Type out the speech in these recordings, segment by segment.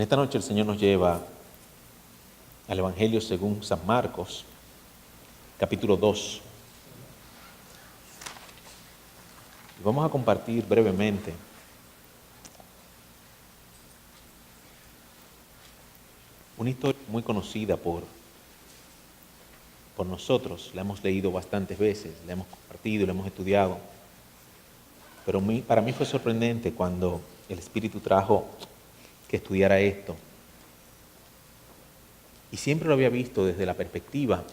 En esta noche el Señor nos lleva al Evangelio según San Marcos, capítulo 2. Y vamos a compartir brevemente una historia muy conocida por nosotros. La hemos leído bastantes veces, la hemos compartido, la hemos estudiado. Pero para mí fue sorprendente cuando el Espíritu trajo que estudiara esto. Y siempre lo había visto desde la perspectiva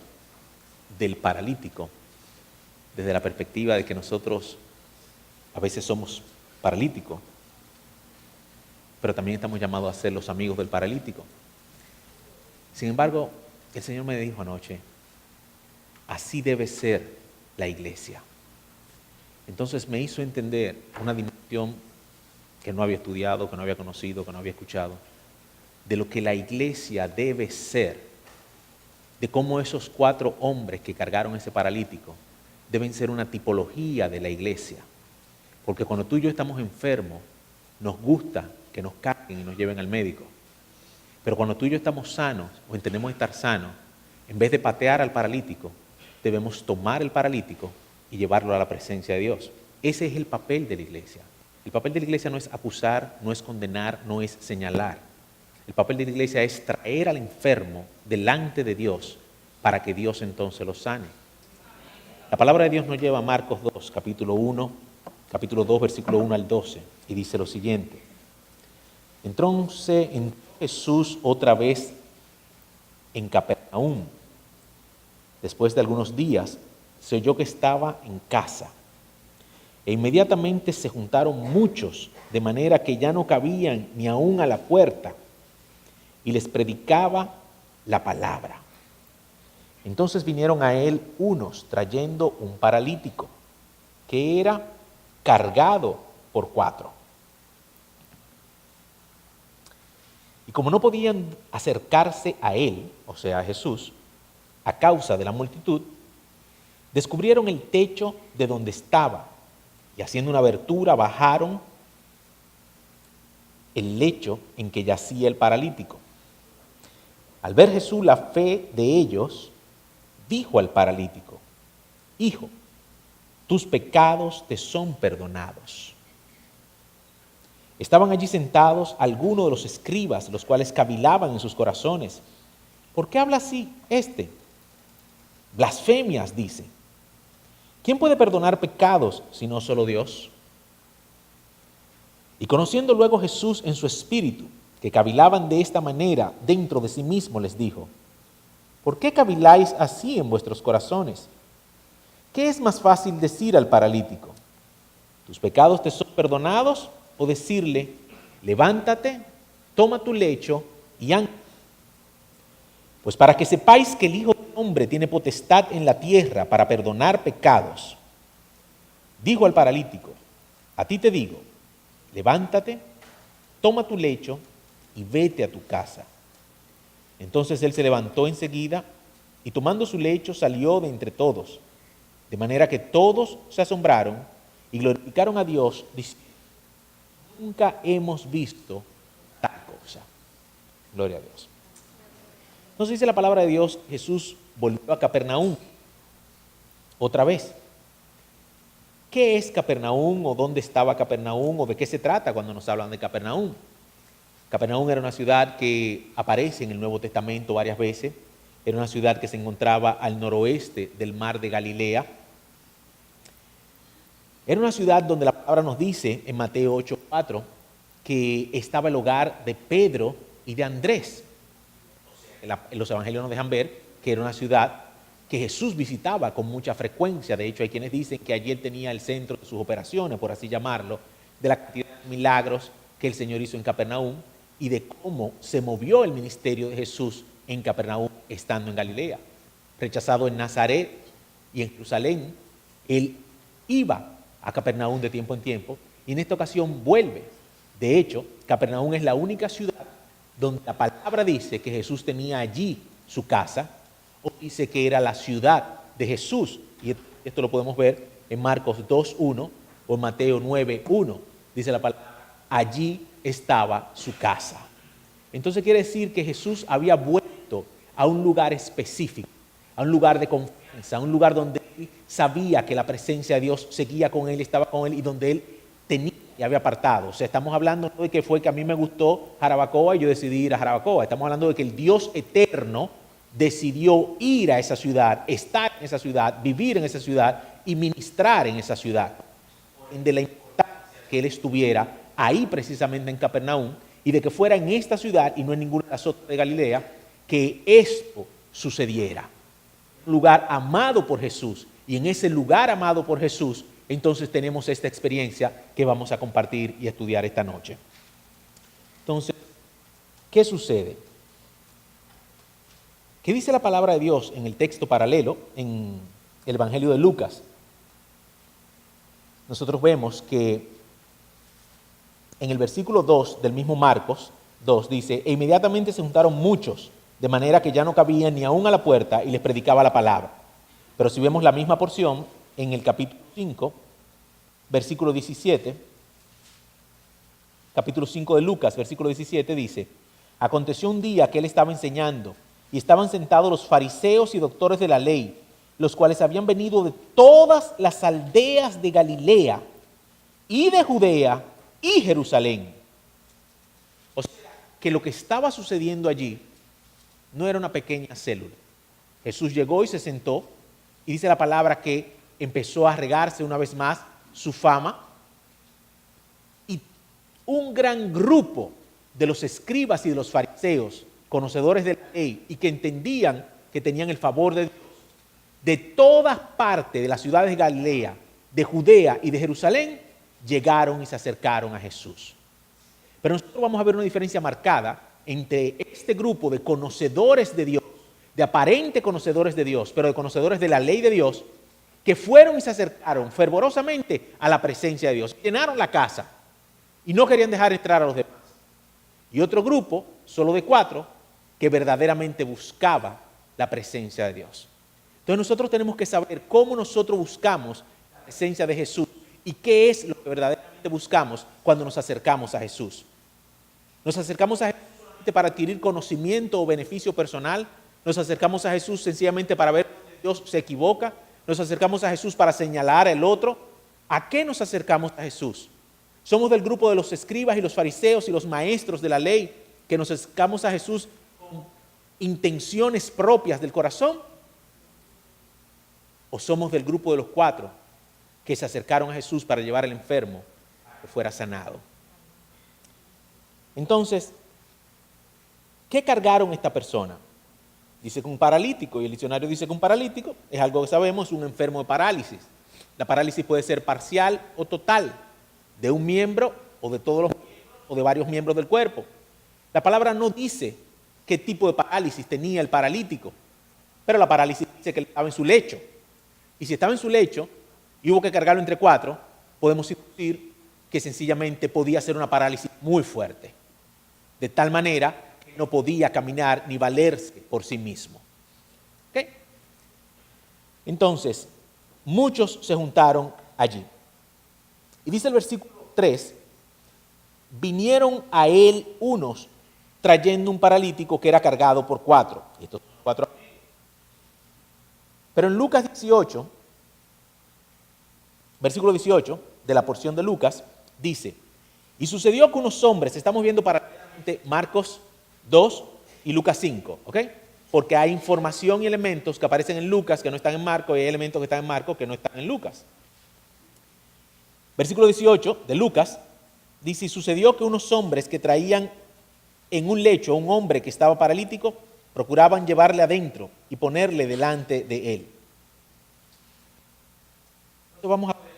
del paralítico, desde la perspectiva de que nosotros a veces somos paralíticos, pero también estamos llamados a ser los amigos del paralítico. Sin embargo, el Señor me dijo anoche, así debe ser la iglesia. Entonces me hizo entender una dimensión que no había estudiado, que no había conocido, que no había escuchado, de lo que la iglesia debe ser, de cómo esos 4 hombres que cargaron ese paralítico deben ser una tipología de la iglesia. Porque cuando tú y yo estamos enfermos, nos gusta que nos carguen y nos lleven al médico. Pero cuando tú y yo estamos sanos, o entendemos estar sanos, en vez de patear al paralítico, debemos tomar el paralítico y llevarlo a la presencia de Dios. Ese es el papel de la iglesia. El papel de la iglesia no es acusar, no es condenar, no es señalar. El papel de la iglesia es traer al enfermo delante de Dios para que Dios entonces lo sane. La palabra de Dios nos lleva a Marcos 2, capítulo 2, versículo 1 al 12, y dice lo siguiente. Entonces entró Jesús otra vez en Capernaum. Después de algunos días, se oyó que estaba en casa. E inmediatamente se juntaron muchos, de manera que ya no cabían ni aún a la puerta, y les predicaba la palabra. Entonces vinieron a él unos trayendo un paralítico, que era cargado por 4. Y como no podían acercarse a él, o sea, a Jesús, a causa de la multitud, descubrieron el techo de donde estaba y haciendo una abertura bajaron el lecho en que yacía el paralítico. Al ver Jesús la fe de ellos, dijo al paralítico, hijo, tus pecados te son perdonados. Estaban allí sentados algunos de los escribas, los cuales cavilaban en sus corazones. ¿Por qué habla así este? Blasfemias, dice. ¿Quién puede perdonar pecados sino solo Dios? Y conociendo luego Jesús en su espíritu, que cavilaban de esta manera dentro de sí mismo, les dijo, ¿por qué caviláis así en vuestros corazones? ¿Qué es más fácil decir al paralítico? ¿Tus pecados te son perdonados? O decirle, levántate, toma tu lecho y anda. Pues para que sepáis que el Hijo del Hombre tiene potestad en la tierra para perdonar pecados, dijo al paralítico, a ti te digo, levántate, toma tu lecho y vete a tu casa. Entonces él se levantó enseguida y tomando su lecho salió de entre todos, de manera que todos se asombraron y glorificaron a Dios, diciendo, nunca hemos visto tal cosa. Gloria a Dios. Nos dice la palabra de Dios, Jesús volvió a Capernaum otra vez. ¿Qué es Capernaum o dónde estaba Capernaum o de qué se trata cuando nos hablan de Capernaum? Capernaum era una ciudad que aparece en el Nuevo Testamento varias veces. Era una ciudad que se encontraba al noroeste del mar de Galilea. Era una ciudad donde la palabra nos dice en Mateo 8:4 que estaba el hogar de Pedro y de Andrés. Los evangelios nos dejan ver que era una ciudad que Jesús visitaba con mucha frecuencia. De hecho, hay quienes dicen que allí él tenía el centro de sus operaciones, por así llamarlo, de la cantidad de milagros que el Señor hizo en Capernaum y de cómo se movió el ministerio de Jesús en Capernaum estando en Galilea. Rechazado en Nazaret y en Jerusalén, él iba a Capernaum de tiempo en tiempo y en esta ocasión vuelve. De hecho, Capernaum es la única ciudad donde la palabra dice que Jesús tenía allí su casa o dice que era la ciudad de Jesús. Y esto lo podemos ver en Marcos 2:1 o en Mateo 9:1. Dice la palabra, allí estaba su casa. Entonces quiere decir que Jesús había vuelto a un lugar específico, a un lugar de confianza, a un lugar donde él sabía que la presencia de Dios seguía con él, estaba con él y donde él tenía y había apartado. O sea, estamos hablando no de que fue que a mí me gustó Jarabacoa y yo decidí ir a Jarabacoa. Estamos hablando de que el Dios eterno decidió ir a esa ciudad, estar en esa ciudad, vivir en esa ciudad y ministrar en esa ciudad. De la importancia que él estuviera ahí precisamente en Capernaum y de que fuera en esta ciudad y no en ninguna de las otras de Galilea que esto sucediera. Un lugar amado por Jesús, y en ese lugar amado por Jesús entonces tenemos esta experiencia que vamos a compartir y estudiar esta noche. Entonces, ¿qué sucede? ¿Qué dice la palabra de Dios en el texto paralelo, en el Evangelio de Lucas? Nosotros vemos que en el versículo 2 del mismo Marcos 2 dice, e inmediatamente se juntaron muchos, de manera que ya no cabían ni aún a la puerta y les predicaba la palabra. Pero si vemos la misma porción en el capítulo 5, versículo 17, capítulo 5 de Lucas, versículo 17 dice, aconteció un día que él estaba enseñando y estaban sentados los fariseos y doctores de la ley, los cuales habían venido de todas las aldeas de Galilea y de Judea y Jerusalén. O sea, que lo que estaba sucediendo allí no era una pequeña célula. Jesús llegó y se sentó, y dice la palabra que empezó a regarse una vez más su fama, y un gran grupo de los escribas y de los fariseos, conocedores de la ley, y que entendían que tenían el favor de Dios, de todas partes de las ciudades de Galilea, de Judea y de Jerusalén, llegaron y se acercaron a Jesús. Pero nosotros vamos a ver una diferencia marcada entre este grupo de conocedores de Dios, de aparente conocedores de Dios, pero de conocedores de la ley de Dios, que fueron y se acercaron fervorosamente a la presencia de Dios, llenaron la casa y no querían dejar entrar a los demás. Y otro grupo, solo de 4, que verdaderamente buscaba la presencia de Dios. Entonces nosotros tenemos que saber cómo nosotros buscamos la presencia de Jesús y qué es lo que verdaderamente buscamos cuando nos acercamos a Jesús. Nos acercamos a Jesús solamente para adquirir conocimiento o beneficio personal. Nos acercamos a Jesús sencillamente para ver que Dios se equivoca. Nos acercamos a Jesús para señalar al otro. ¿A qué nos acercamos a Jesús? Somos del grupo de los escribas y los fariseos y los maestros de la ley que nos acercamos a Jesús con intenciones propias del corazón. ¿O somos del grupo de los 4 que se acercaron a Jesús para llevar al enfermo a que fuera sanado? Entonces, ¿qué cargaron esta persona? Dice que un paralítico, y el diccionario dice que un paralítico es algo que sabemos, un enfermo de parálisis. La parálisis puede ser parcial o total, de un miembro o de todos los miembros o de varios miembros del cuerpo. La palabra no dice qué tipo de parálisis tenía el paralítico, pero la parálisis dice que él estaba en su lecho. Y si estaba en su lecho y hubo que cargarlo entre 4, podemos decir que sencillamente podía ser una parálisis muy fuerte, de tal manera que no podía caminar ni valerse por sí mismo. ¿Okay? Entonces, muchos se juntaron allí. Y dice el versículo 3, vinieron a él unos trayendo un paralítico que era cargado por 4. Y estos 4. Pero en Lucas 18, versículo 18, de la porción de Lucas, dice, y sucedió que unos hombres, estamos viendo paralelamente Marcos 2 y Lucas 5, ¿ok? Porque hay información y elementos que aparecen en Lucas que no están en Marcos, y hay elementos que están en Marcos que no están en Lucas. Versículo 18 de Lucas dice, y sucedió que unos hombres que traían en un lecho a un hombre que estaba paralítico, procuraban llevarle adentro y ponerle delante de él. Entonces vamos a ver.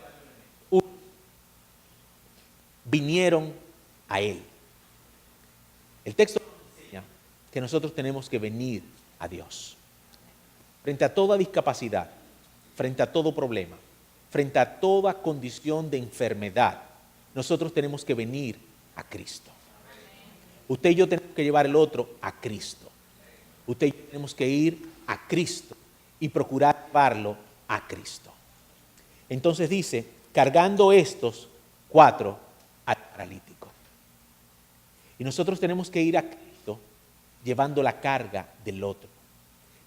Vinieron a él. El texto enseña que nosotros tenemos que venir a Dios. Frente a toda discapacidad, frente a todo problema, frente a toda condición de enfermedad, nosotros tenemos que venir a Cristo. Usted y yo tenemos que llevar el otro a Cristo. Usted y yo tenemos que ir a Cristo y procurar llevarlo a Cristo. Entonces dice, cargando estos 4 al paralítico. Y nosotros tenemos que ir a Cristo llevando la carga del otro.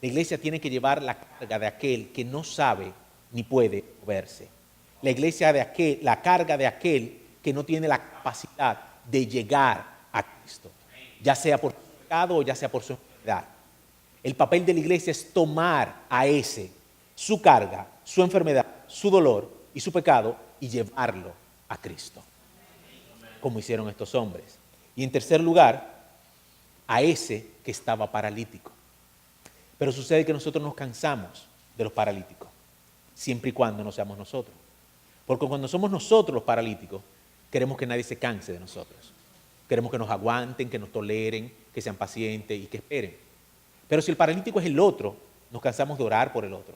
La iglesia tiene que llevar la carga de aquel que no sabe ni puede moverse. La iglesia la carga de aquel que no tiene la capacidad de llegar a Cristo, ya sea por su pecado o ya sea por su enfermedad. El papel de la iglesia es tomar a ese, su carga, su enfermedad, su dolor y su pecado y llevarlo a Cristo, como hicieron estos hombres. Y en tercer lugar, a ese que estaba paralítico. Pero sucede que nosotros nos cansamos de los paralíticos, siempre y cuando no seamos nosotros. Porque cuando somos nosotros los paralíticos, queremos que nadie se canse de nosotros. Queremos que nos aguanten, que nos toleren, que sean pacientes y que esperen. Pero si el paralítico es el otro, nos cansamos de orar por el otro.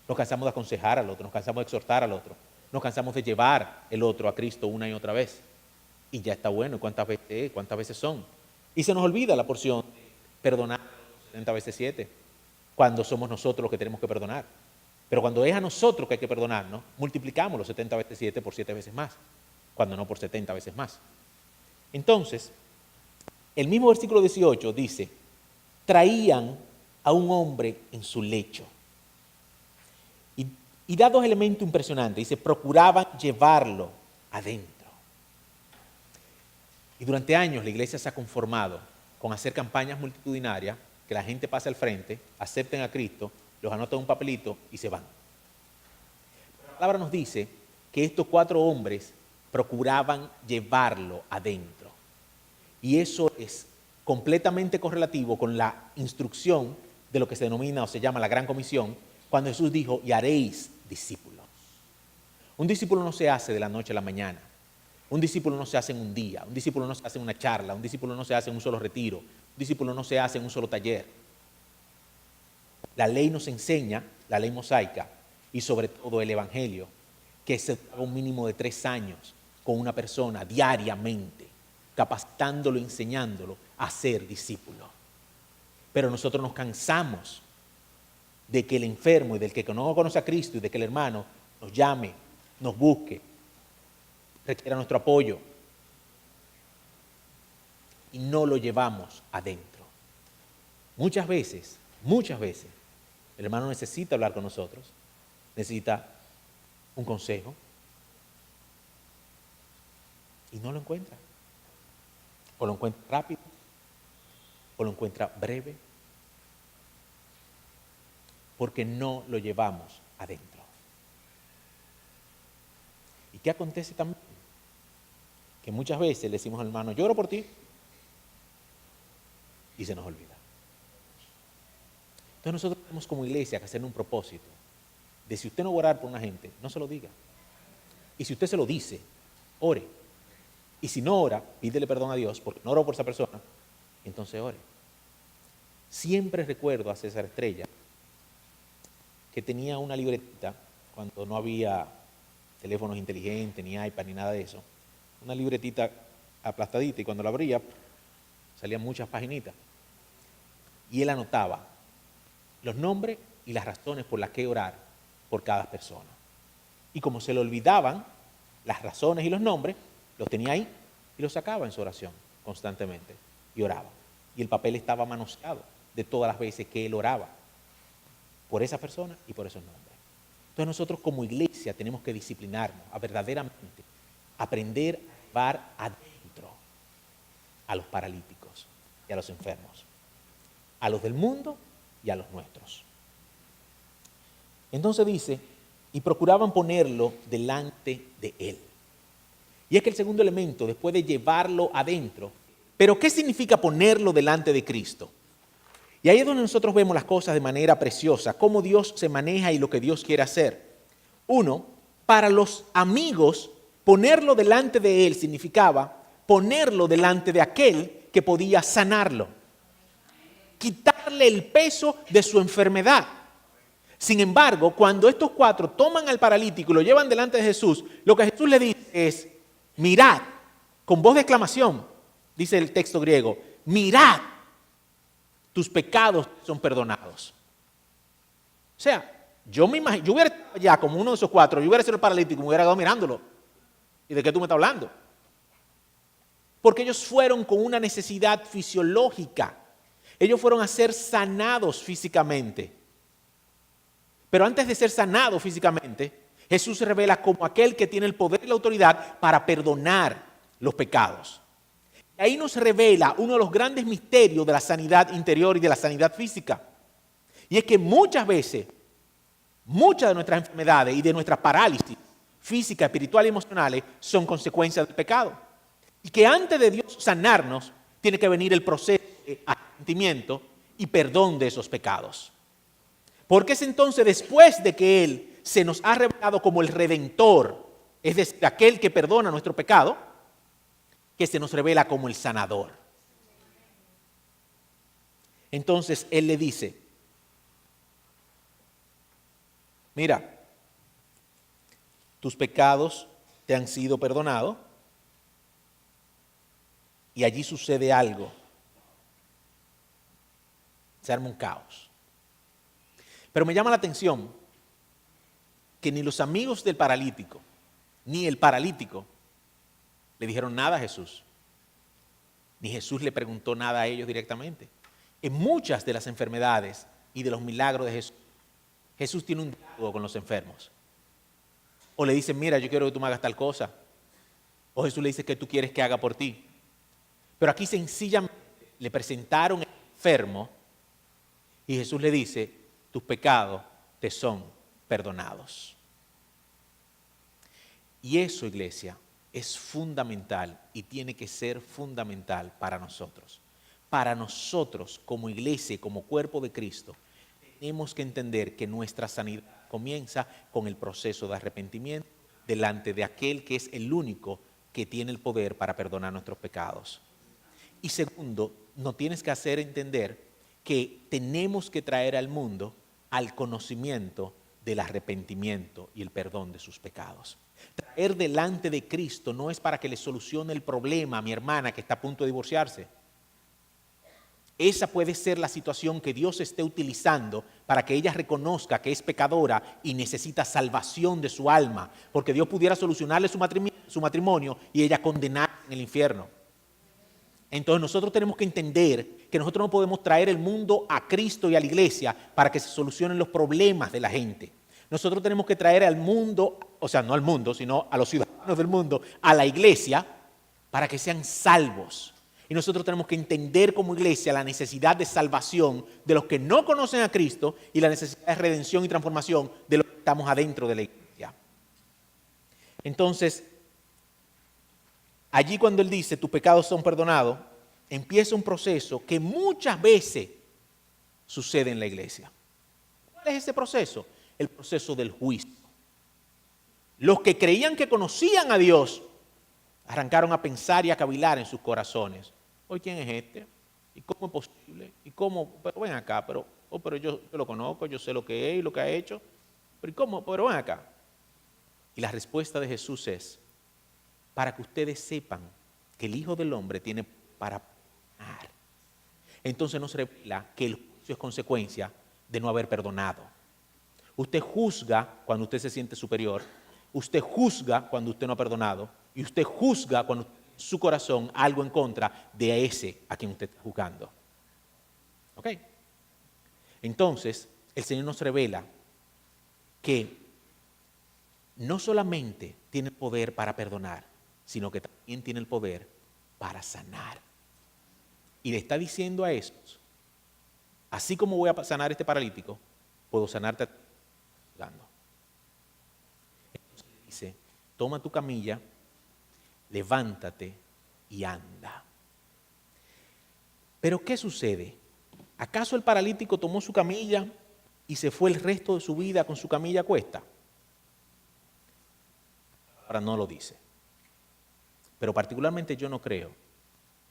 Nos cansamos de aconsejar al otro, nos cansamos de exhortar al otro. Nos cansamos de llevar el otro a Cristo una y otra vez. Y ya está bueno, ¿cuántas veces? ¿Cuántas veces son? Y se nos olvida la porción de perdonar 70 veces 7, cuando somos nosotros los que tenemos que perdonar. Pero cuando es a nosotros que hay que perdonarnos, multiplicamos los 70 veces 7 por 7 veces más, cuando no por 70 veces más. Entonces, el mismo versículo 18 dice, traían a un hombre en su lecho. Y da dos elementos impresionantes. Dice, procuraban llevarlo adentro. Y durante años la iglesia se ha conformado con hacer campañas multitudinarias, que la gente pase al frente, acepten a Cristo, los anotan en un papelito y se van. La palabra nos dice que estos 4 hombres procuraban llevarlo adentro. Y eso es completamente correlativo con la instrucción de lo que se denomina o se llama la Gran Comisión, cuando Jesús dijo, y haréis discípulos. Un discípulo no se hace de la noche a la mañana. Un discípulo no se hace en un día, un discípulo no se hace en una charla, un discípulo no se hace en un solo retiro, un discípulo no se hace en un solo taller. La ley nos enseña, la ley mosaica, y sobre todo el Evangelio, que se da un mínimo de 3 años con una persona diariamente, capacitándolo, enseñándolo a ser discípulo. Pero nosotros nos cansamos de que el enfermo y del que no conoce a Cristo y de que el hermano nos llame, nos busque, requiera nuestro apoyo y no lo llevamos adentro. Muchas veces, el hermano necesita hablar con nosotros, necesita un consejo y no lo encuentra. O lo encuentra rápido, o lo encuentra breve, porque no lo llevamos adentro. ¿Y qué acontece también? Que muchas veces le decimos al hermano, yo oro por ti, y se nos olvida. Entonces nosotros tenemos como iglesia que hacer un propósito de si usted no va a orar por una gente, no se lo diga. Y si usted se lo dice, ore. Y si no ora, pídele perdón a Dios porque no oró por esa persona, entonces ore. Siempre recuerdo a César Estrella que tenía una libretita cuando no había teléfonos inteligentes, ni iPad, ni nada de eso. Una libretita aplastadita y cuando la abría salían muchas paginitas. Y él anotaba los nombres y las razones por las que orar por cada persona. Y como se le olvidaban las razones y los nombres, los tenía ahí y los sacaba en su oración constantemente y oraba. Y el papel estaba manoseado de todas las veces que él oraba por esa persona y por esos nombres. Entonces nosotros como iglesia tenemos que disciplinarnos a verdaderamente aprender a llevar adentro a los paralíticos y a los enfermos, a los del mundo y a los nuestros. Entonces dice, y procuraban ponerlo delante de él. Y es que el segundo elemento, después de llevarlo adentro, pero ¿qué significa ponerlo delante de Cristo? Y ahí es donde nosotros vemos las cosas de manera preciosa, cómo Dios se maneja y lo que Dios quiere hacer. Uno, para los amigos, ponerlo delante de él significaba ponerlo delante de aquel que podía sanarlo, quitarle el peso de su enfermedad. Sin embargo, cuando estos 4 toman al paralítico y lo llevan delante de Jesús, lo que Jesús le dice es, mirad, con voz de exclamación, dice el texto griego, mirad, tus pecados son perdonados. O sea, yo me imagino, yo hubiera estado ya como uno de esos 4, yo hubiera sido el paralítico, me hubiera quedado mirándolo. ¿Y de qué tú me estás hablando? Porque ellos fueron con una necesidad fisiológica. Ellos fueron a ser sanados físicamente. Pero antes de ser sanados físicamente, Jesús se revela como aquel que tiene el poder y la autoridad para perdonar los pecados. Ahí nos revela uno de los grandes misterios de la sanidad interior y de la sanidad física. Y es que muchas veces, muchas de nuestras enfermedades y de nuestras parálisis física, espiritual y emocionales son consecuencias del pecado. Y que antes de Dios sanarnos, tiene que venir el proceso de arrepentimiento y perdón de esos pecados. Porque es entonces después de que Él se nos ha revelado como el Redentor, es decir, aquel que perdona nuestro pecado, que se nos revela como el sanador. Entonces Él le dice, mira, tus pecados te han sido perdonados y allí sucede algo. Se arma un caos. Pero me llama la atención que ni los amigos del paralítico, ni el paralítico, le dijeron nada a Jesús. Ni Jesús le preguntó nada a ellos directamente. En muchas de las enfermedades y de los milagros de Jesús, Jesús tiene un diálogo con los enfermos. O le dicen, mira, yo quiero que tú me hagas tal cosa. O Jesús le dice, ¿qué tú quieres que haga por ti? Pero aquí sencillamente le presentaron al enfermo y Jesús le dice, tus pecados te son perdonados. Y eso, iglesia, es fundamental y tiene que ser fundamental para nosotros. Para nosotros como iglesia, como cuerpo de Cristo, tenemos que entender que nuestra sanidad comienza con el proceso de arrepentimiento delante de aquel que es el único que tiene el poder para perdonar nuestros pecados. Y segundo, nos tienes que hacer entender que tenemos que traer al mundo al conocimiento del arrepentimiento y el perdón de sus pecados. Traer delante de Cristo no es para que le solucione el problema a mi hermana que está a punto de divorciarse. Esa puede ser la situación que Dios esté utilizando para que ella reconozca que es pecadora y necesita salvación de su alma, porque Dios pudiera solucionarle su matrimonio y ella condenarla en el infierno. Entonces nosotros tenemos que entender que nosotros no podemos traer el mundo a Cristo y a la iglesia para que se solucionen los problemas de la gente. Nosotros tenemos que traer al mundo, o sea, no al mundo, sino a los ciudadanos del mundo, a la iglesia, para que sean salvos. Y nosotros tenemos que entender como iglesia la necesidad de salvación de los que no conocen a Cristo y la necesidad de redención y transformación de los que estamos adentro de la iglesia. Entonces, allí cuando Él dice, tus pecados son perdonados, empieza un proceso que muchas veces sucede en la iglesia. ¿Cuál es ese proceso? El proceso del juicio. Los que creían que conocían a Dios arrancaron a pensar y a cavilar en sus corazones. ¿Hoy quién es este? ¿Y cómo es posible? ¿Y cómo? Pero ven acá, pero yo lo conozco, yo sé lo que es y lo que ha hecho. ¿Pero cómo? Pero ven acá. Y la respuesta de Jesús es, para que ustedes sepan que el Hijo del Hombre tiene para perdonar. Entonces nos revela que el juicio es consecuencia de no haber perdonado. Usted juzga cuando usted se siente superior, usted juzga cuando usted no ha perdonado y usted juzga cuando su corazón algo en contra de ese a quien usted está juzgando. ¿Ok? Entonces, el Señor nos revela que no solamente tiene poder para perdonar, sino que también tiene el poder para sanar. Y le está diciendo a esos, así como voy a sanar a este paralítico, puedo sanarte a ti. Entonces dice, toma tu camilla, levántate y anda. Pero ¿qué sucede? ¿Acaso el paralítico tomó su camilla y se fue el resto de su vida con su camilla a cuesta? Ahora no lo dice. Pero particularmente yo no creo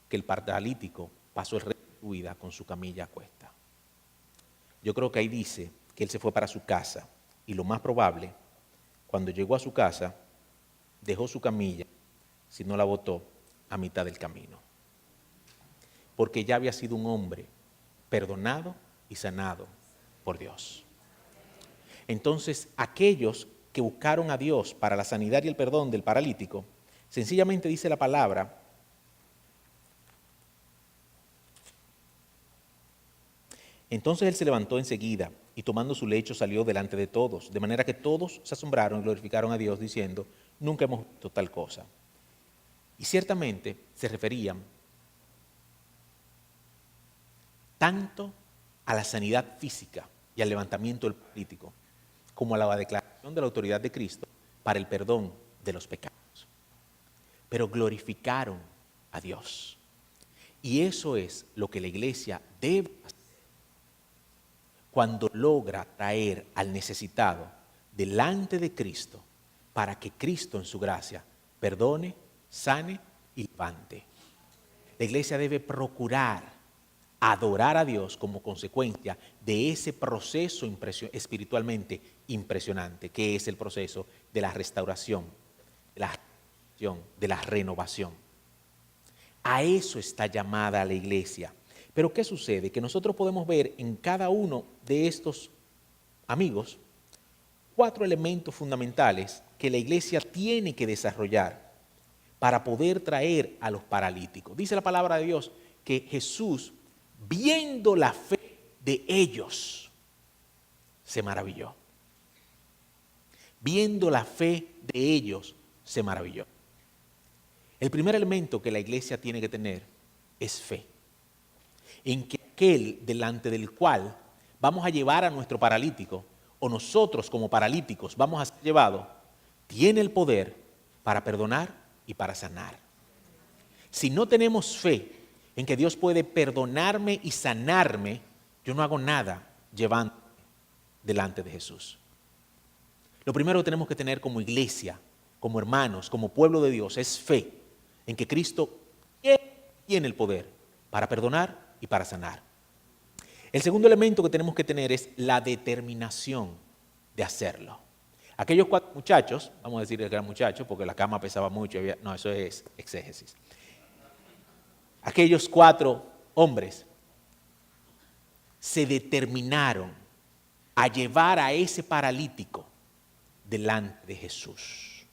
que el paralítico pasó el resto de su vida con su camilla a cuesta. Yo creo que ahí dice que él se fue para su casa y lo más probable, cuando llegó a su casa, dejó su camilla, si no la botó, a mitad del camino. Porque ya había sido un hombre perdonado y sanado por Dios. Entonces, aquellos que buscaron a Dios para la sanidad y el perdón del paralítico, sencillamente dice la palabra Entonces él se levantó enseguida y tomando su lecho salió delante de todos, de manera que todos se asombraron y glorificaron a Dios diciendo, nunca hemos visto tal cosa. Y ciertamente se referían tanto a la sanidad física y al levantamiento del paralítico, como a la declaración de la autoridad de Cristo para el perdón de los pecados. Pero glorificaron a Dios. Y eso es lo que la iglesia debe hacer cuando logra traer al necesitado delante de Cristo para que Cristo en su gracia perdone, sane y levante. La iglesia debe procurar adorar a Dios como consecuencia de ese proceso espiritualmente impresionante, que es el proceso de la restauración, de la renovación. A eso está llamada la iglesia. Pero ¿qué sucede? Que nosotros podemos ver en cada uno de estos amigos 4 elementos fundamentales que la iglesia tiene que desarrollar para poder traer a los paralíticos. Dice la palabra de Dios que Jesús, viendo la fe de ellos, se maravilló. Viendo la fe de ellos, se maravilló. El primer elemento que la iglesia tiene que tener es fe. En que aquel delante del cual vamos a llevar a nuestro paralítico, o nosotros como paralíticos vamos a ser llevados, tiene el poder para perdonar y para sanar. Si no tenemos fe en que Dios puede perdonarme y sanarme, yo no hago nada llevando delante de Jesús. Lo primero que tenemos que tener como iglesia, como hermanos, como pueblo de Dios, es fe en que Cristo tiene el poder para perdonar y para sanar. El segundo elemento que tenemos que tener es la determinación de hacerlo. Aquellos 4 muchachos, vamos a decir que eran muchachos porque la cama pesaba mucho, no, eso es exégesis. Aquellos 4 hombres se determinaron a llevar a ese paralítico delante de Jesús.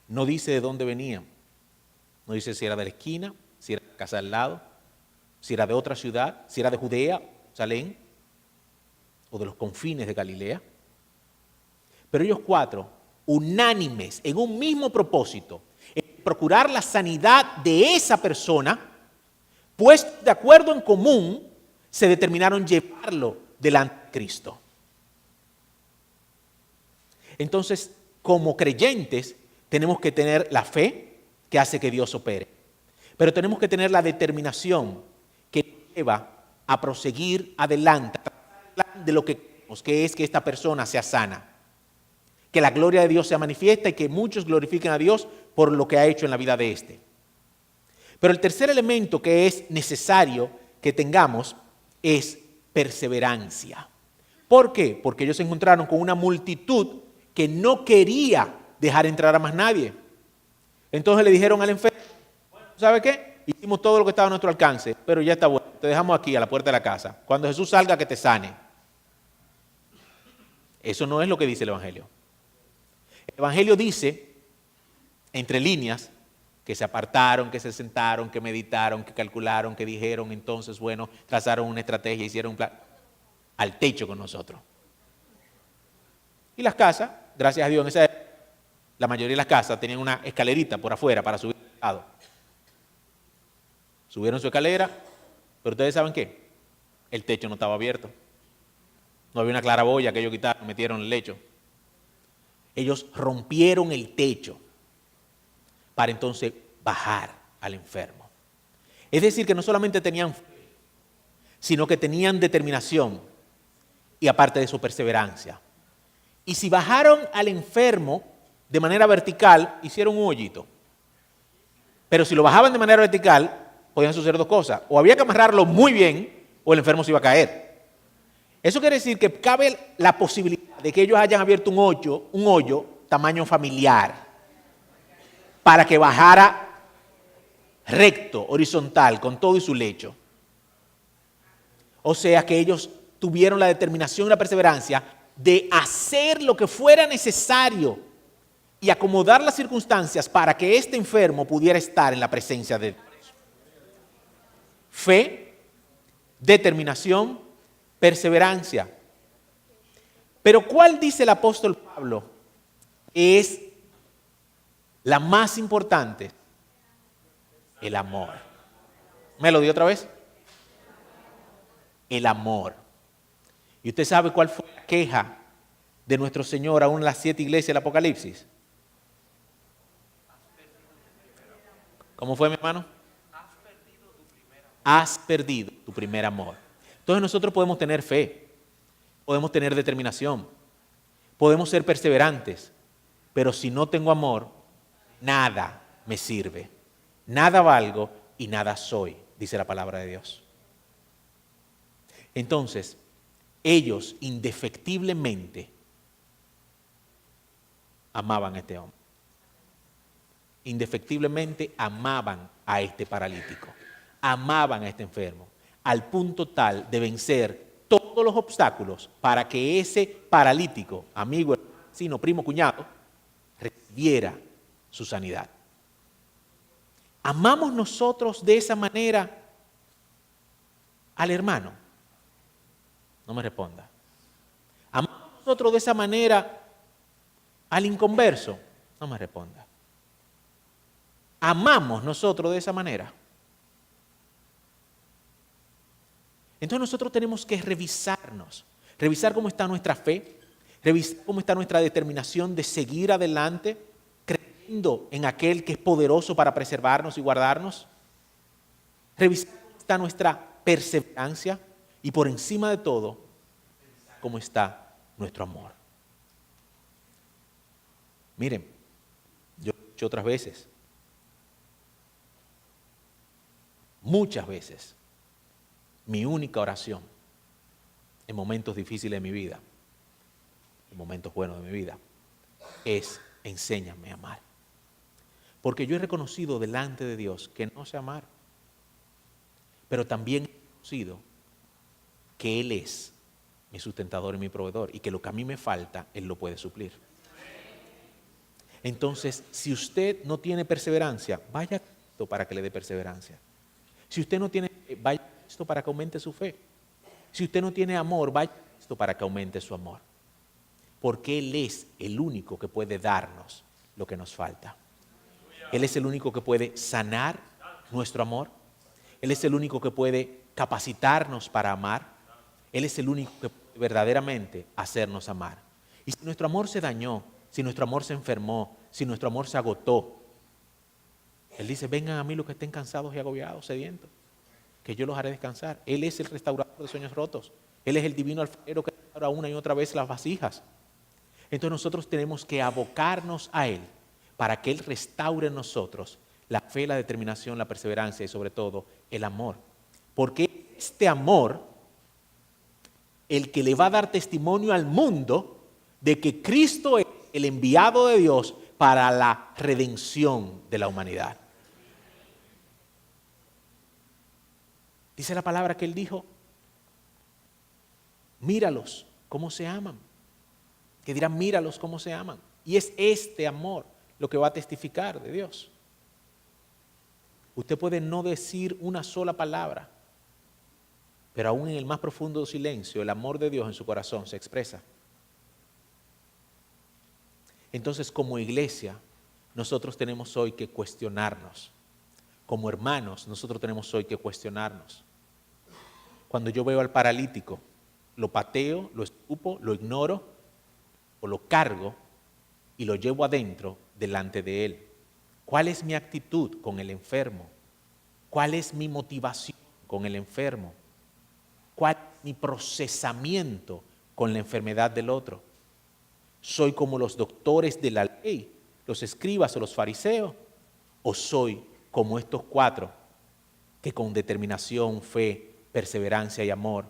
No dice de dónde venían, no dice si era de la esquina, si era de la casa al lado, si era de otra ciudad, si era de Judea, Salem, o de los confines de Galilea. Pero ellos 4, unánimes, en un mismo propósito, procurar la sanidad de esa persona, pues de acuerdo en común, se determinaron llevarlo delante de Cristo. Entonces, como creyentes, tenemos que tener la fe que hace que Dios opere, pero tenemos que tener la determinación que lleva a proseguir adelante de lo que queremos, que es que esta persona sea sana, que la gloria de Dios sea manifiesta y que muchos glorifiquen a Dios por lo que ha hecho en la vida de este. Pero el tercer elemento que es necesario que tengamos es perseverancia. ¿Por qué? Porque ellos se encontraron con una multitud que no quería dejar entrar a más nadie. Entonces le dijeron al enfermo, ¿sabe qué? Hicimos todo lo que estaba a nuestro alcance, pero ya está bueno, te dejamos aquí a la puerta de la casa. Cuando Jesús salga, que te sane. Eso no es lo que dice el Evangelio. El Evangelio dice, entre líneas, que se apartaron, que se sentaron, que meditaron, que calcularon, que dijeron, entonces, bueno, trazaron una estrategia, hicieron un plan, al techo con nosotros. Y las casas, gracias a Dios, en esa época, la mayoría de las casas tenían una escalerita por afuera para subir al lado. Subieron su escalera, pero ustedes saben qué, el techo no estaba abierto. No había una claraboya que ellos quitaron, metieron en el lecho. Ellos rompieron el techo para entonces bajar al enfermo. Es decir, que no solamente tenían fe, sino que tenían determinación y aparte de eso perseverancia. Y si bajaron al enfermo de manera vertical, hicieron un hoyito. Pero si lo bajaban de manera vertical, podían suceder 2 cosas. O había que amarrarlo muy bien o el enfermo se iba a caer. Eso quiere decir que cabe la posibilidad de que ellos hayan abierto un hoyo tamaño familiar para que bajara recto, horizontal, con todo y su lecho. O sea que ellos tuvieron la determinación y la perseverancia de hacer lo que fuera necesario y acomodar las circunstancias para que este enfermo pudiera estar en la presencia de Dios. Fe, determinación, perseverancia. Pero ¿cuál dice el apóstol Pablo es la más importante? El amor. ¿Me lo dio otra vez? El amor. ¿Y usted sabe cuál fue la queja de nuestro Señor aún en las 7 iglesias del Apocalipsis? ¿Cómo fue, mi hermano? Has perdido tu primer amor. Entonces nosotros podemos tener fe, podemos tener determinación, podemos ser perseverantes, pero si no tengo amor, nada me sirve. Nada valgo y nada soy, dice la palabra de Dios. Entonces, ellos indefectiblemente amaban a este hombre. Indefectiblemente amaban a este paralítico. Amaban a este enfermo. Al punto tal de vencer todos los obstáculos para que ese paralítico, amigo, vecino, primo, cuñado, recibiera su sanidad. ¿Amamos nosotros de esa manera al hermano? No me responda. ¿Amamos nosotros de esa manera al inconverso? No me responda. ¿Amamos nosotros de esa manera? Entonces nosotros tenemos que revisarnos, revisar cómo está nuestra fe, revisar cómo está nuestra determinación de seguir adelante, creyendo en aquel que es poderoso para preservarnos y guardarnos, revisar cómo está nuestra perseverancia y por encima de todo, cómo está nuestro amor. Miren, yo lo he dicho otras veces, muchas veces, mi única oración en momentos difíciles de mi vida, en momentos buenos de mi vida, es enséñame a amar. Porque yo he reconocido delante de Dios que no sé amar, pero también he reconocido que Él es mi sustentador y mi proveedor y que lo que a mí me falta, Él lo puede suplir. Entonces, si usted no tiene perseverancia, vaya a Cristo para que le dé perseverancia. Si usted no tiene fe, vaya a Cristo para que aumente su fe. Si usted no tiene amor, vaya a Cristo para que aumente su amor. Porque Él es el único que puede darnos lo que nos falta. Él es el único que puede sanar nuestro amor. Él es el único que puede capacitarnos para amar. Él es el único que puede verdaderamente hacernos amar. Y si nuestro amor se dañó, si nuestro amor se enfermó, si nuestro amor se agotó, Él dice, vengan a mí los que estén cansados y agobiados, sedientos, que yo los haré descansar. Él es el restaurador de sueños rotos. Él es el divino alfarero que restaura una y otra vez las vasijas. Entonces nosotros tenemos que abocarnos a Él para que Él restaure en nosotros la fe, la determinación, la perseverancia y sobre todo el amor. Porque este amor, el que le va a dar testimonio al mundo de que Cristo es el enviado de Dios para la redención de la humanidad. Dice la palabra que Él dijo, míralos cómo se aman. Que dirán, míralos cómo se aman. Y es este amor lo que va a testificar de Dios. Usted puede no decir una sola palabra, pero aún en el más profundo silencio, el amor de Dios en su corazón se expresa. Entonces, como iglesia, nosotros tenemos hoy que cuestionarnos. Como hermanos, nosotros tenemos hoy que cuestionarnos. Cuando yo veo al paralítico, lo pateo, lo escupo, lo ignoro, o lo cargo y lo llevo adentro delante de Él. ¿Cuál es mi actitud con el enfermo? ¿Cuál es mi motivación con el enfermo? ¿Cuál es mi procesamiento con la enfermedad del otro? ¿Soy como los doctores de la ley, los escribas o los fariseos? ¿O soy como estos 4 que con determinación, fe, perseverancia y amor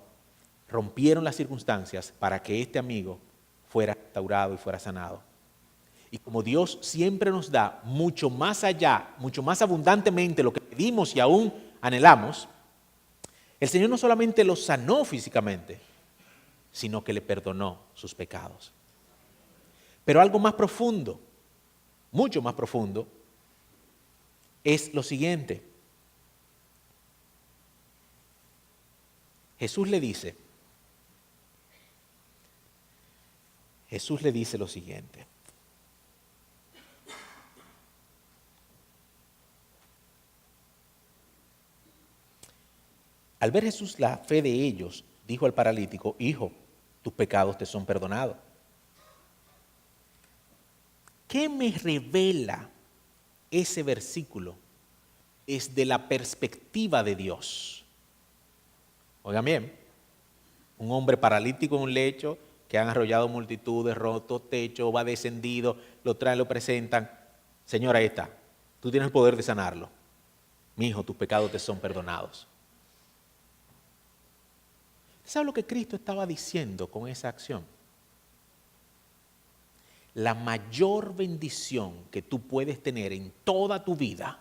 rompieron las circunstancias para que este amigo fuera restaurado y fuera sanado? Y como Dios siempre nos da mucho más allá, mucho más abundantemente lo que pedimos y aún anhelamos, el Señor no solamente lo sanó físicamente, sino que le perdonó sus pecados. Pero algo más profundo, mucho más profundo, es lo siguiente. Jesús le dice lo siguiente. Al ver Jesús la fe de ellos, dijo al paralítico: hijo, tus pecados te son perdonados. ¿Qué me revela ese versículo? Es de la perspectiva de Dios. Oigan bien, un hombre paralítico en un lecho, que han arrollado multitudes, roto techo, va descendido, lo traen, lo presentan. Señor, ahí está, tú tienes el poder de sanarlo. Mi hijo, tus pecados te son perdonados. ¿Sabe lo que Cristo estaba diciendo con esa acción? La mayor bendición que tú puedes tener en toda tu vida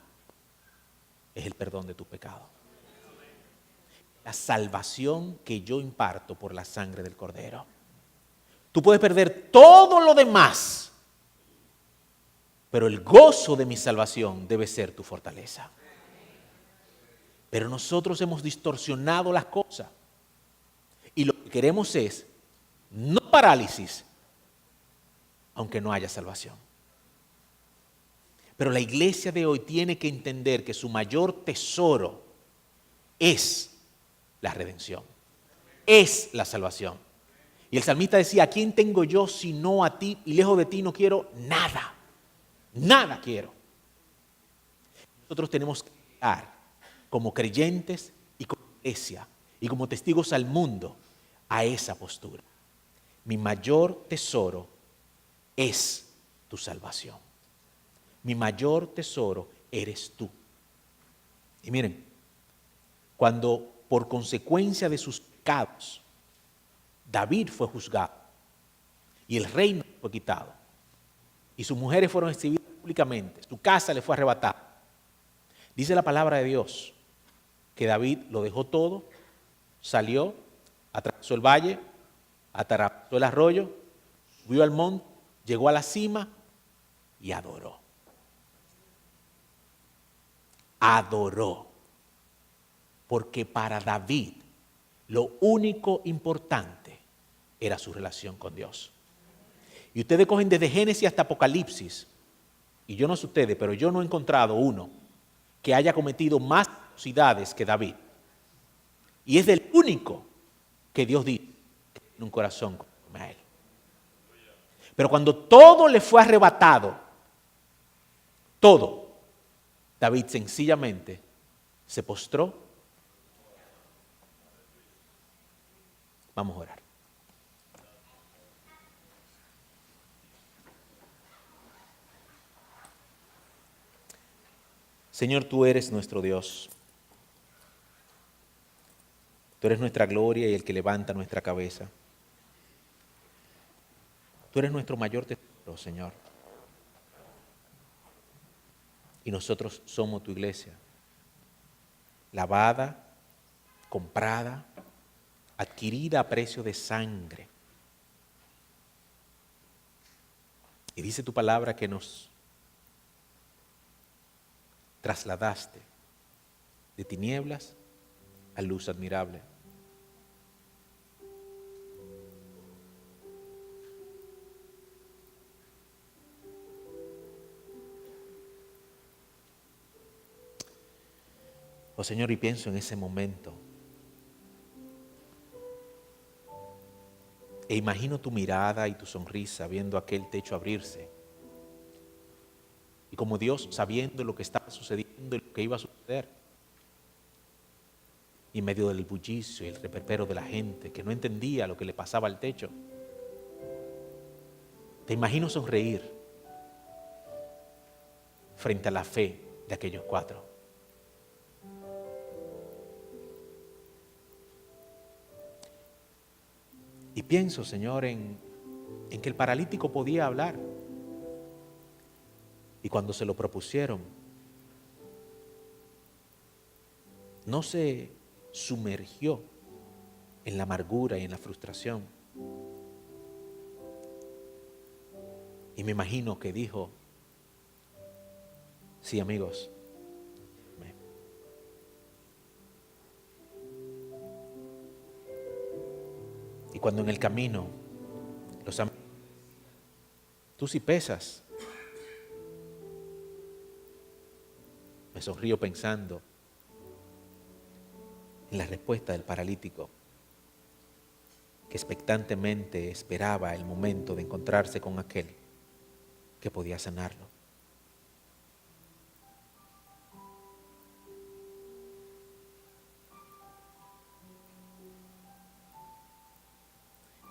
es el perdón de tus pecados. La salvación que yo imparto por la sangre del Cordero. Tú puedes perder todo lo demás, pero el gozo de mi salvación debe ser tu fortaleza. Pero nosotros hemos distorsionado las cosas y lo que queremos es no parálisis, aunque no haya salvación. Pero la iglesia de hoy tiene que entender que su mayor tesoro es la redención, es la salvación. Y el salmista decía: ¿a quién tengo yo sino a ti? Y lejos de ti no quiero nada, nada quiero. Nosotros tenemos que llegar como creyentes y como iglesia y como testigos al mundo a esa postura. Mi mayor tesoro es tu salvación. Mi mayor tesoro eres tú. Y miren, cuando por consecuencia de sus pecados David fue juzgado y el reino fue quitado y sus mujeres fueron exhibidas públicamente, su casa le fue arrebatada, dice la palabra de Dios que David lo dejó todo, salió, atravesó el valle, atravesó el arroyo, subió al monte, llegó a la cima y adoró. Adoró. Porque para David lo único importante era su relación con Dios. Y ustedes cogen desde Génesis hasta Apocalipsis, y yo no sé ustedes, pero yo no he encontrado uno que haya cometido más atrocidades que David. Y es el único que Dios dice que tiene un corazón conforme a él. Pero cuando todo le fue arrebatado, todo, David sencillamente se postró. Vamos a orar. Señor, tú eres nuestro Dios. Tú eres nuestra gloria y el que levanta nuestra cabeza. Tú eres nuestro mayor tesoro, Señor. Y nosotros somos tu iglesia, lavada, comprada, adquirida a precio de sangre. Y dice tu palabra que nos trasladaste de tinieblas a luz admirable. Oh Señor, y pienso en ese momento. E imagino tu mirada y tu sonrisa viendo aquel techo abrirse. Y como Dios, sabiendo lo que estaba sucediendo y lo que iba a suceder, y en medio del bullicio y el reperpero de la gente que no entendía lo que le pasaba al techo, te imagino sonreír frente a la fe de aquellos cuatro. Y pienso, Señor, en que el paralítico podía hablar. Y cuando se lo propusieron, no se sumergió en la amargura y en la frustración. Y me imagino que dijo: sí, amigos, Y cuando en el camino tú sí pesas. Me sonrío pensando en la respuesta del paralítico, que expectantemente esperaba el momento de encontrarse con aquel que podía sanarlo.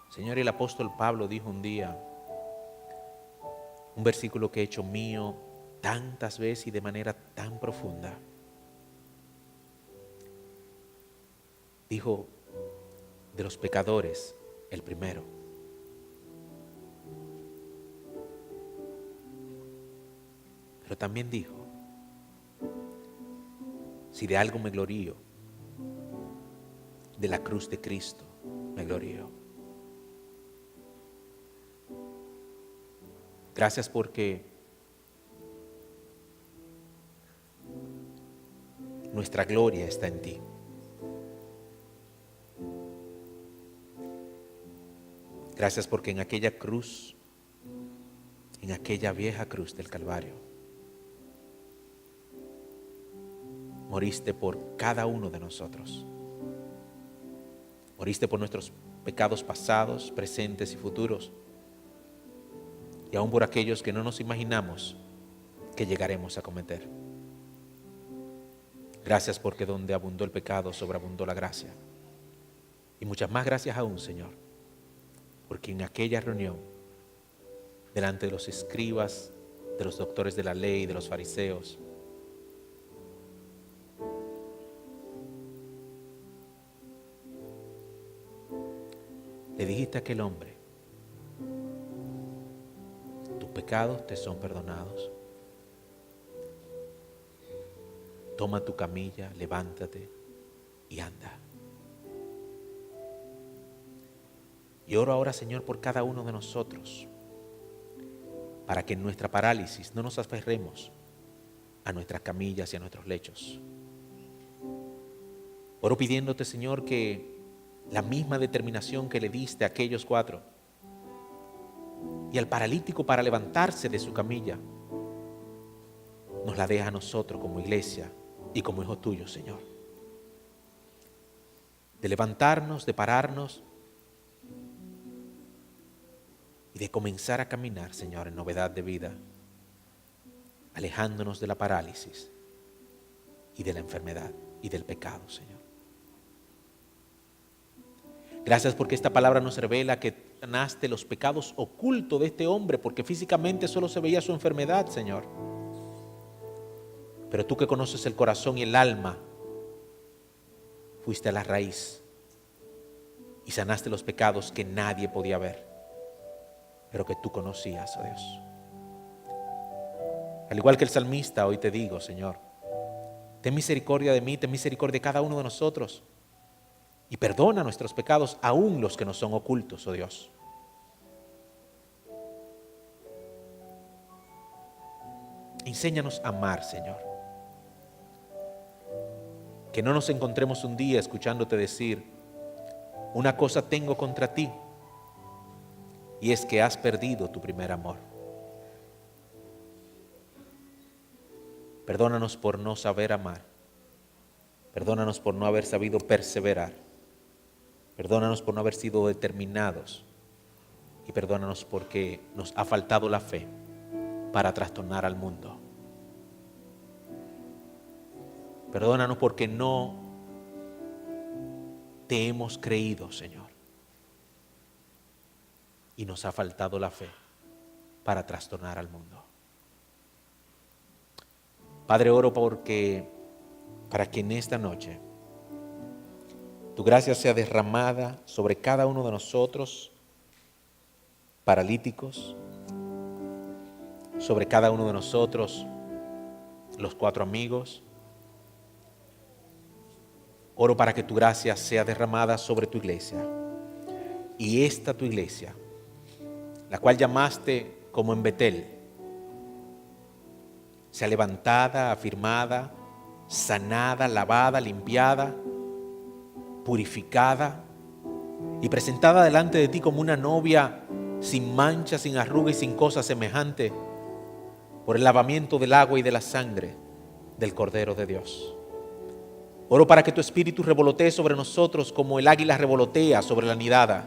Señor, el apóstol Pablo dijo un día, un versículo que he hecho mío tantas veces y de manera tan profunda. Dijo, de los pecadores, el primero. Pero también dijo, si de algo me glorío, de la cruz de Cristo me glorío. Gracias porque nuestra gloria está en ti. Gracias porque en aquella cruz, en aquella vieja cruz del Calvario, moriste por cada uno de nosotros. Moriste por nuestros pecados pasados, presentes y futuros. Y aún por aquellos que no nos imaginamos que llegaremos a cometer. Gracias porque donde abundó el pecado, sobreabundó la gracia. Y muchas más gracias aún, Señor, porque en aquella reunión, delante de los escribas, de los doctores de la ley, de los fariseos, le dijiste a aquel hombre, tus pecados te son perdonados. Toma tu camilla, levántate y anda. Y oro ahora, Señor, por cada uno de nosotros, para que en nuestra parálisis no nos aferremos a nuestras camillas y a nuestros lechos. Oro pidiéndote, Señor, que la misma determinación que le diste a aquellos 4 y al paralítico para levantarse de su camilla, nos la deja a nosotros como iglesia y como hijos tuyos, Señor. De levantarnos, de pararnos y de comenzar a caminar, Señor, en novedad de vida, alejándonos de la parálisis y de la enfermedad y del pecado, Señor. Gracias porque esta palabra nos revela que sanaste los pecados ocultos de este hombre, porque físicamente solo se veía su enfermedad, Señor. Pero tú que conoces el corazón y el alma, fuiste a la raíz y sanaste los pecados que nadie podía ver, pero que tú conocías, oh Dios. Al igual que el salmista, hoy te digo, Señor, ten misericordia de mí, ten misericordia de cada uno de nosotros y perdona nuestros pecados, aún los que nos son ocultos, oh Dios. Enséñanos a amar, Señor. Que no nos encontremos un día escuchándote decir, una cosa tengo contra ti, y es que has perdido tu primer amor. Perdónanos por no saber amar. Perdónanos por no haber sabido perseverar. Perdónanos por no haber sido determinados. Y perdónanos porque nos ha faltado la fe para trastornar al mundo. Perdónanos porque no te hemos creído, Señor. Y nos ha faltado la fe para trastornar al mundo. Padre, oro para que en esta noche tu gracia sea derramada sobre cada uno de nosotros, paralíticos, sobre cada uno de nosotros, los 4 amigos. Oro para que tu gracia sea derramada sobre tu iglesia. Y esta tu iglesia, la cual llamaste como en Betel, sea levantada, afirmada, sanada, lavada, limpiada, purificada y presentada delante de ti como una novia sin mancha, sin arruga y sin cosa semejante, por el lavamiento del agua y de la sangre del Cordero de Dios. Oro para que tu espíritu revolotee sobre nosotros como el águila revolotea sobre la nidada.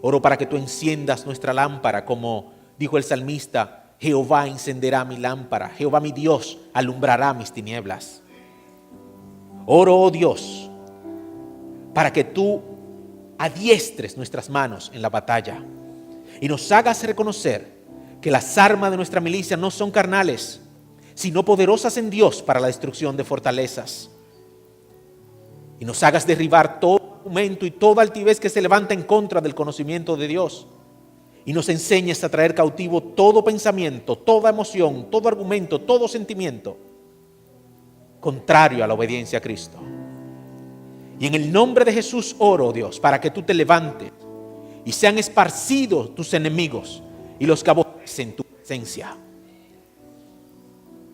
Oro para que tú enciendas nuestra lámpara, como dijo el salmista: Jehová encenderá mi lámpara, Jehová mi Dios alumbrará mis tinieblas. Oro, oh Dios, para que tú adiestres nuestras manos en la batalla y nos hagas reconocer que las armas de nuestra milicia no son carnales, sino poderosas en Dios para la destrucción de fortalezas. Y nos hagas derribar todo argumento y toda altivez que se levanta en contra del conocimiento de Dios. Y nos enseñes a traer cautivo todo pensamiento, toda emoción, todo argumento, todo sentimiento contrario a la obediencia a Cristo. Y en el nombre de Jesús oro, Dios, para que tú te levantes y sean esparcidos tus enemigos y los que aborrecen tu presencia.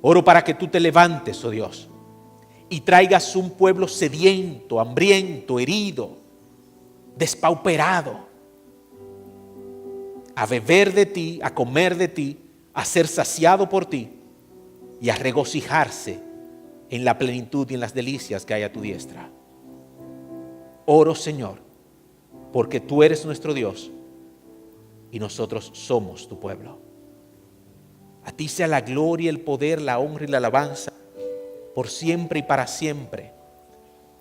Oro para que tú te levantes, oh Dios, y traigas un pueblo sediento, hambriento, herido, despauperado, a beber de ti, a comer de ti, a ser saciado por ti y a regocijarse en la plenitud y en las delicias que hay a tu diestra. Oro, Señor, porque tú eres nuestro Dios y nosotros somos tu pueblo. A ti sea la gloria, el poder, la honra y la alabanza por siempre y para siempre,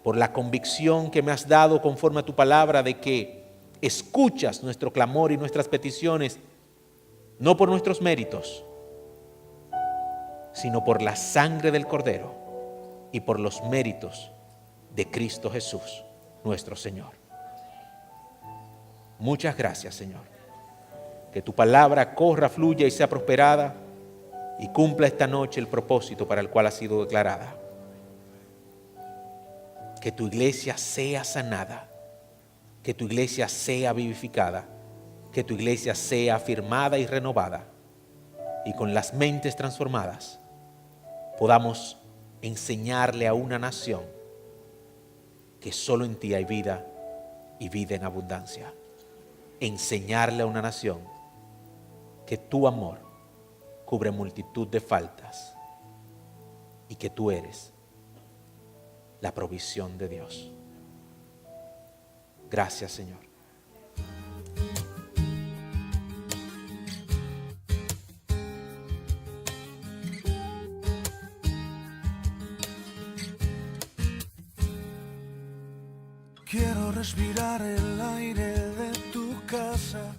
por la convicción que me has dado conforme a tu palabra de que escuchas nuestro clamor y nuestras peticiones, no por nuestros méritos, sino por la sangre del Cordero y por los méritos de Cristo Jesús, nuestro Señor. Muchas gracias, Señor. Que tu palabra corra, fluya y sea prosperada y cumpla esta noche el propósito para el cual ha sido declarada. Que tu iglesia sea sanada, que tu iglesia sea vivificada, que tu iglesia sea afirmada y renovada, y con las mentes transformadas podamos enseñarle a una nación que solo en ti hay vida y vida en abundancia. Enseñarle a una nación que tu amor cubre multitud de faltas y que tú eres la provisión de Dios. Gracias, Señor. Quiero respirar el aire de tu casa.